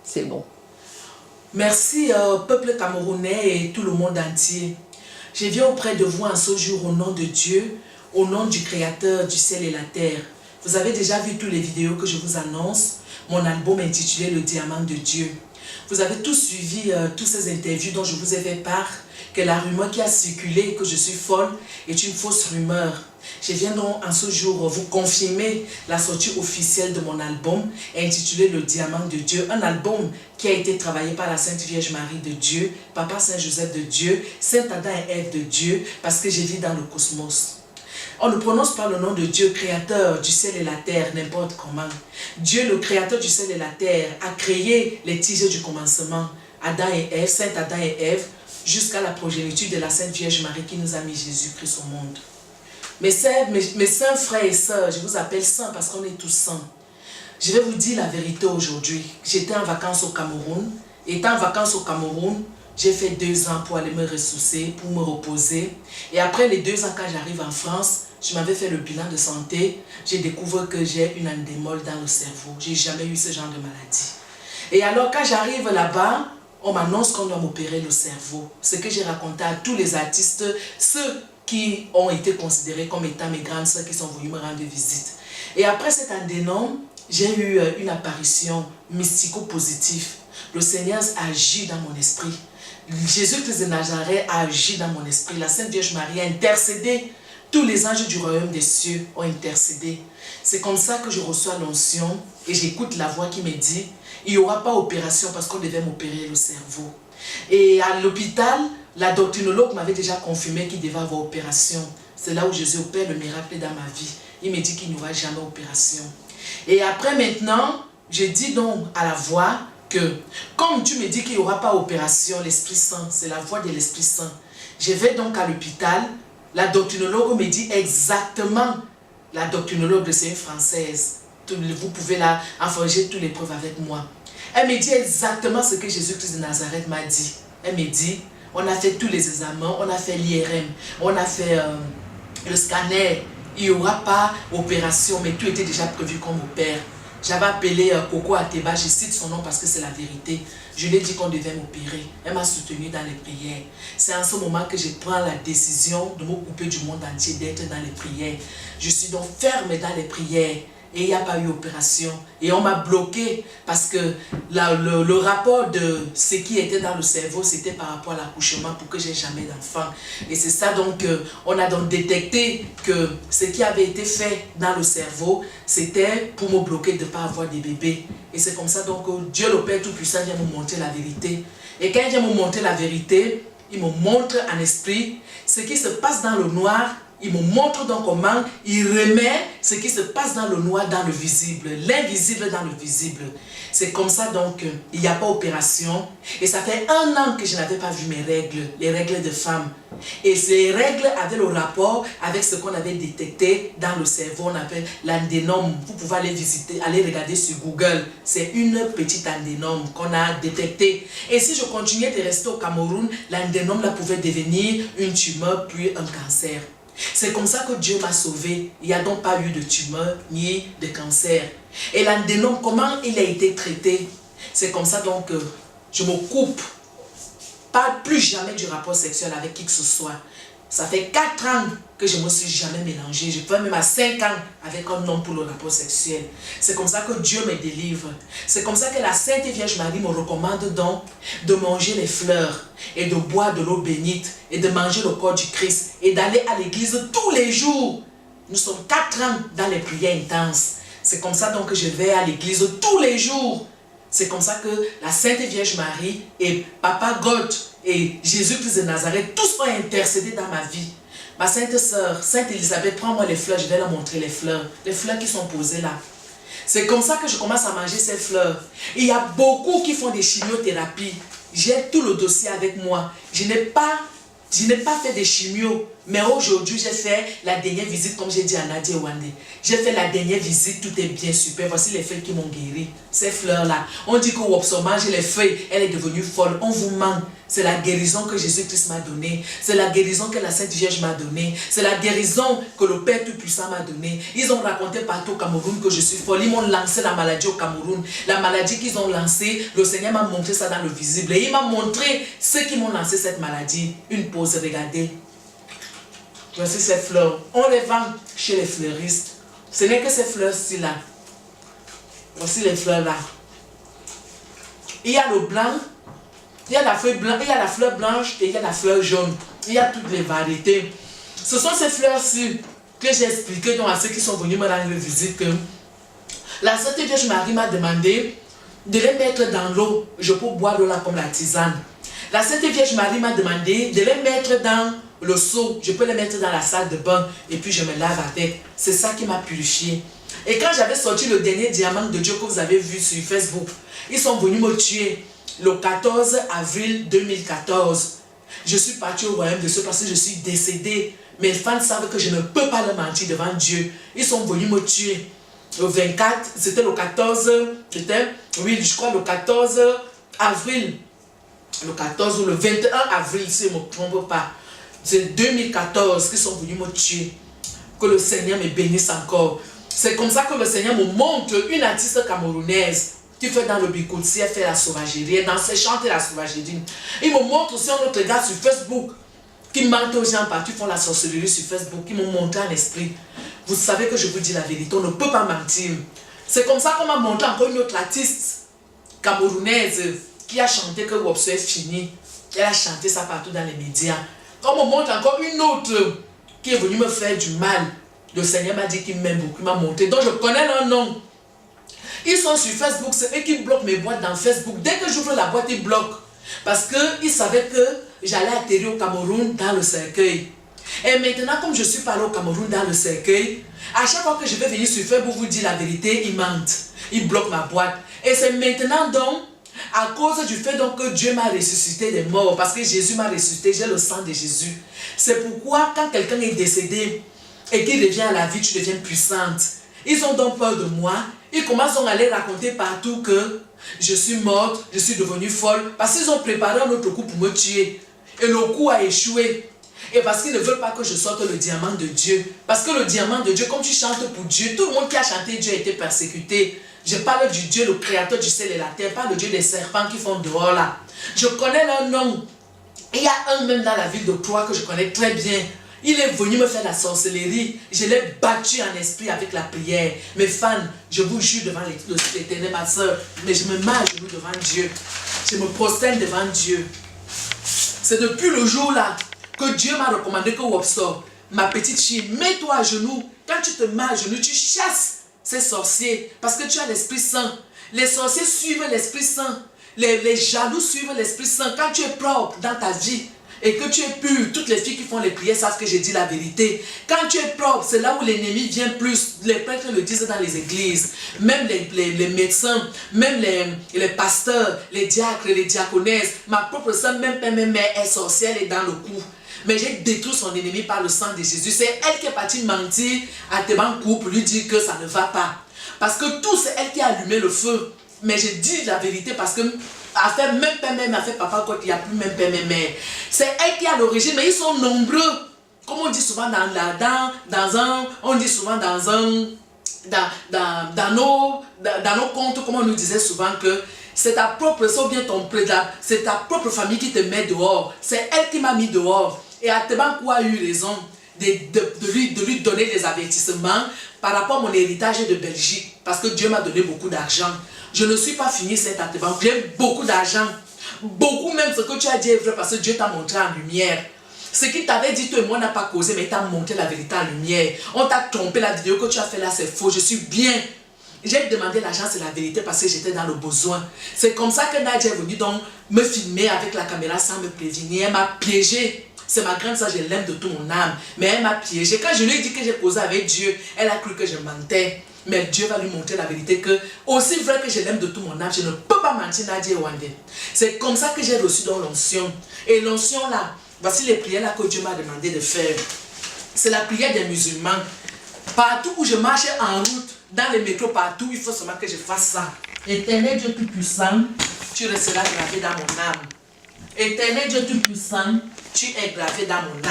C'est bon. Merci peuple camerounais et tout le monde entier. Je viens auprès de vous en ce jour au nom de Dieu, au nom du Créateur du ciel et la terre. Vous avez déjà vu toutes les vidéos que je vous annonce, mon album intitulé Le Diamant de Dieu. Vous avez tous suivi toutes ces interviews dont je vous ai fait part, que la rumeur qui a circulé, que je suis folle, est une fausse rumeur. Je viens donc en ce jour vous confirmer la sortie officielle de mon album intitulé Le Diamant de Dieu. Un album qui a été travaillé par la Sainte Vierge Marie de Dieu, Papa Saint Joseph de Dieu, Saint Adam et Ève de Dieu, parce que je vis dans le cosmos. On ne prononce pas le nom de Dieu, créateur du ciel et la terre, n'importe comment. Dieu, le créateur du ciel et la terre, a créé les tiges du commencement, Adam et Ève, Saint Adam et Ève, jusqu'à la progéniture de la Sainte Vierge Marie qui nous a mis Jésus-Christ au monde. Mes saints frères et sœurs, je vous appelle saints parce qu'on est tous saints. Je vais vous dire la vérité aujourd'hui. J'étais en vacances au Cameroun. Étant en vacances au Cameroun, j'ai fait 2 ans pour aller me ressourcer, pour me reposer. Et après les 2 ans, quand j'arrive en France, je m'avais fait le bilan de santé. J'ai découvert que j'ai une endémole dans le cerveau. Je n'ai jamais eu ce genre de maladie. Et alors, quand j'arrive là-bas, on m'annonce qu'on doit m'opérer le cerveau. Ce que j'ai raconté à tous les artistes, ceux qui ont été considérés comme étant mes grandes sœurs qui sont venues me rendre visite. Et après cet endémole, j'ai eu une apparition mystico-positive. Le Seigneur a agi dans mon esprit. Jésus-Christ de Nazareth a agi dans mon esprit. La Sainte Vierge Marie a intercédé. Tous les anges du royaume des cieux ont intercédé. C'est comme ça que je reçois l'onction et j'écoute la voix qui me dit il n'y aura pas opération parce qu'on devait m'opérer le cerveau. Et à l'hôpital, la doctrinologue m'avait déjà confirmé qu'il devait avoir opération. C'est là où Jésus opère le miracle dans ma vie. Il me dit qu'il n'y aura jamais opération. Et après maintenant, je dis donc à la voix que, comme tu me dis qu'il n'y aura pas opération, l'Esprit Saint, c'est la voix de l'Esprit Saint. Je vais donc à l'hôpital, la doctrinologue me dit exactement, la doctrinologue c'est une Française, vous pouvez la enforger toutes les preuves avec moi. Elle me dit exactement ce que Jésus-Christ de Nazareth m'a dit. Elle me dit, on a fait tous les examens, on a fait l'IRM, on a fait le scanner, il n'y aura pas opération, mais tout était déjà prévu qu'on opère. J'avais appelé Coco Ateba, je cite son nom parce que c'est la vérité. Je lui ai dit qu'on devait m'opérer. Elle m'a soutenu dans les prières. C'est en ce moment que je prends la décision de me couper du monde entier, d'être dans les prières. Je suis donc ferme dans les prières. Et il n'y a pas eu opération. Et on m'a bloqué parce que le rapport de ce qui était dans le cerveau, c'était par rapport à l'accouchement pour que je n'ai jamais d'enfant. Et c'est ça donc, on a donc détecté que ce qui avait été fait dans le cerveau, c'était pour me bloquer de ne pas avoir des bébés. Et c'est comme ça donc que Dieu le Père Tout-Puissant vient me montrer la vérité. Et quand il vient me montrer la vérité, il me montre en esprit ce qui se passe dans le noir. Il me montre donc comment il remet ce qui se passe dans le noir, dans le visible, l'invisible dans le visible. C'est comme ça donc, il n'y a pas opération. Et ça fait 1 an que je n'avais pas vu mes règles, les règles de femme. Et ces règles avaient le rapport avec ce qu'on avait détecté dans le cerveau, on appelle l'adénome. Vous pouvez aller visiter, aller regarder sur Google. C'est une petite adénome qu'on a détectée. Et si je continuais de rester au Cameroun, l'adénome là pouvait devenir une tumeur puis un cancer. C'est comme ça que Dieu m'a sauvé. Il n'y a donc pas eu de tumeur ni de cancer. Et l'adénome, comment il a été traité? C'est comme ça donc que je me coupe. Pas plus jamais du rapport sexuel avec qui que ce soit. Ça fait 4 ans que je ne me suis jamais mélangée. Je fais même à 5 ans avec un homme pour le rapport sexuel. C'est comme ça que Dieu me délivre. C'est comme ça que la Sainte Vierge Marie me recommande donc de manger les fleurs et de boire de l'eau bénite et de manger le corps du Christ et d'aller à l'église tous les jours. Nous sommes 4 ans dans les prières intenses. C'est comme ça donc que je vais à l'église tous les jours. C'est comme ça que la Sainte Vierge Marie et Papa God et Jésus-Christ de Nazareth, tous ont intercédé dans ma vie. Ma sainte sœur, Sainte Élisabeth, prends-moi les fleurs, je vais leur montrer les fleurs qui sont posées là. C'est comme ça que je commence à manger ces fleurs. Il y a beaucoup qui font des chimiothérapies. J'ai tout le dossier avec moi. Je n'ai pas fait des chimios. Mais aujourd'hui, j'ai fait la dernière visite, comme j'ai dit à Nadia Wande. J'ai fait la dernière visite, tout est bien super. Voici les feuilles qui m'ont guéri. Ces fleurs-là. On dit que Wopso mange les feuilles, elle est devenue folle. On vous ment. C'est la guérison que Jésus-Christ m'a donnée. C'est la guérison que la Sainte Vierge m'a donnée. C'est la guérison que le Père Tout-Puissant m'a donnée. Ils ont raconté partout au Cameroun que je suis folle. Ils m'ont lancé la maladie au Cameroun. La maladie qu'ils ont lancée, le Seigneur m'a montré ça dans le visible. Et il m'a montré ceux qui m'ont lancé cette maladie. Une pause, regardez. Voici ces fleurs. On les vend chez les fleuristes. Ce n'est que ces fleurs-ci là. Voici les fleurs là. Il y a le blanc, il y a la feuille blanche, il y a la fleur blanche et il y a la fleur jaune. Il y a toutes les variétés. Ce sont ces fleurs-ci que j'ai expliqué donc à ceux qui sont venus me rendre visite que la Sainte Vierge Marie m'a demandé de les mettre dans l'eau. Je peux boire l'eau là comme la tisane. La Sainte Vierge Marie m'a demandé de les mettre dans le seau. Je peux les mettre dans la salle de bain et puis je me lave avec. C'est ça qui m'a purifié. Et quand j'avais sorti le dernier diamant de Dieu que vous avez vu sur Facebook, ils sont venus me tuer le 14 avril 2014. Je suis partie au royaume de Dieu parce que je suis décédée. Mes fans savent que je ne peux pas leur mentir devant Dieu. Ils sont venus me tuer. Le 24, c'était le 14, oui, je crois le 14 avril. Le 14 ou le 21 avril, si je ne me trompe pas. C'est 2014 qu'ils sont venus me tuer. Que le Seigneur me bénisse encore. C'est comme ça que le Seigneur me montre une artiste camerounaise qui fait dans le Bikoutsi, elle fait la sauvagerie, elle danse, elle chante la sauvagerie. Il me montre aussi un autre gars sur Facebook qui mentent aux gens partout, font la sorcellerie sur Facebook, qui m'ont montré en esprit. Vous savez que je vous dis la vérité, on ne peut pas mentir. C'est comme ça qu'on m'a montré encore une autre artiste camerounaise qui a chanté que Wopso est fini. Elle a chanté ça partout dans les médias. On me montre encore une autre qui est venue me faire du mal. Le Seigneur m'a dit qu'il m'aime beaucoup, il m'a montré. Donc je connais leur nom. Ils sont sur Facebook, c'est eux qui bloquent mes boîtes dans Facebook. Dès que j'ouvre la boîte, ils bloquent. Parce qu'ils savaient que j'allais atterrir au Cameroun dans le cercueil. Et maintenant, comme je suis parlé au Cameroun dans le cercueil, à chaque fois que je vais venir sur Facebook vous dire la vérité, ils mentent. Ils bloquent ma boîte. Et c'est maintenant donc, à cause du fait donc que Dieu m'a ressuscité des morts, parce que Jésus m'a ressuscité, j'ai le sang de Jésus. C'est pourquoi quand quelqu'un est décédé et qu'il revient à la vie, tu deviens puissante. Ils ont donc peur de moi. Ils commencent donc à aller raconter partout que je suis morte, je suis devenue folle, parce qu'ils ont préparé un autre coup pour me tuer. Et le coup a échoué. Et parce qu'ils ne veulent pas que je sorte le diamant de Dieu. Parce que le diamant de Dieu, comme tu chantes pour Dieu, tout le monde qui a chanté Dieu a été persécuté. Je parle du Dieu, le créateur du ciel et la terre, pas le Dieu des serpents qui font dehors là. Je connais leur nom. Il y a un même dans la ville de Troyes que je connais très bien. Il est venu me faire la sorcellerie. Je l'ai battu en esprit avec la prière. Mes fans, je vous jure devant l'Éternel, ma soeur, mais je me mets à genoux devant Dieu. Je me prosterne devant Dieu. C'est depuis le jour là que Dieu m'a recommandé que Wopso, ma petite fille, mets-toi à genoux. Quand tu te mets à genoux, tu chasses ces sorciers parce que tu as l'Esprit Saint. Les sorciers suivent l'Esprit Saint. Les jaloux suivent l'Esprit Saint. Quand tu es propre dans ta vie et que tu es pur, toutes les filles qui font les prières savent que j'ai dit la vérité. Quand tu es propre, c'est là où l'ennemi vient plus. Les prêtres le disent dans les églises. Même les médecins, même les pasteurs, les diacres, les diaconesses. Ma propre sœur, même mère est sorcière, elle est dans le coup. Mais j'ai détruit son ennemi par le sang de Jésus. C'est elle qui est partie mentir à Tebankou pour lui dire que ça ne va pas. Parce que tout, c'est elle qui a allumé le feu. Mais j'ai dit la vérité parce que a fait même père, même a fait papa quand il n'y a plus même père, même mère. C'est elle qui a l'origine, mais ils sont nombreux. Comme on dit souvent dans nos contes, comme on nous disait souvent que c'est ta propre soeur, bien ton prédat, c'est ta propre famille qui te met dehors. C'est elle qui m'a mis dehors. Et Atebankou a eu raison de lui donner des avertissements par rapport à mon héritage de Belgique. Parce que Dieu m'a donné beaucoup d'argent. Je ne suis pas fini cette Atebankou. J'ai beaucoup d'argent. Beaucoup même ce que tu as dit est vrai parce que Dieu t'a montré en lumière. Ce qu'il t'avait dit, toi et moi, n'a pas causé, mais il t'a montré la vérité en lumière. On t'a trompé, la vidéo que tu as fait là, c'est faux. Je suis bien. J'ai demandé l'argent, c'est la vérité parce que j'étais dans le besoin. C'est comme ça que Nadia est venue donc me filmer avec la caméra sans me prévenir. Elle m'a piégé. C'est ma grande sœur, je l'aime de tout mon âme. Mais elle m'a piégé. Quand je lui ai dit que j'ai causé avec Dieu, elle a cru que je mentais. Mais Dieu va lui montrer la vérité que, aussi vrai que je l'aime de tout mon âme, je ne peux pas mentir Nadia Wande. C'est comme ça que j'ai reçu dans l'onction. Et l'onction là, Voici les prières là que Dieu m'a demandé de faire. C'est la prière des musulmans. Partout où je marche en route, dans les métros, partout, il faut seulement que je fasse ça. Éternel Dieu Tout-Puissant, tu resteras gravé dans mon âme. Éternel Dieu Tout-Puissant, tu es gravé dans mon âme.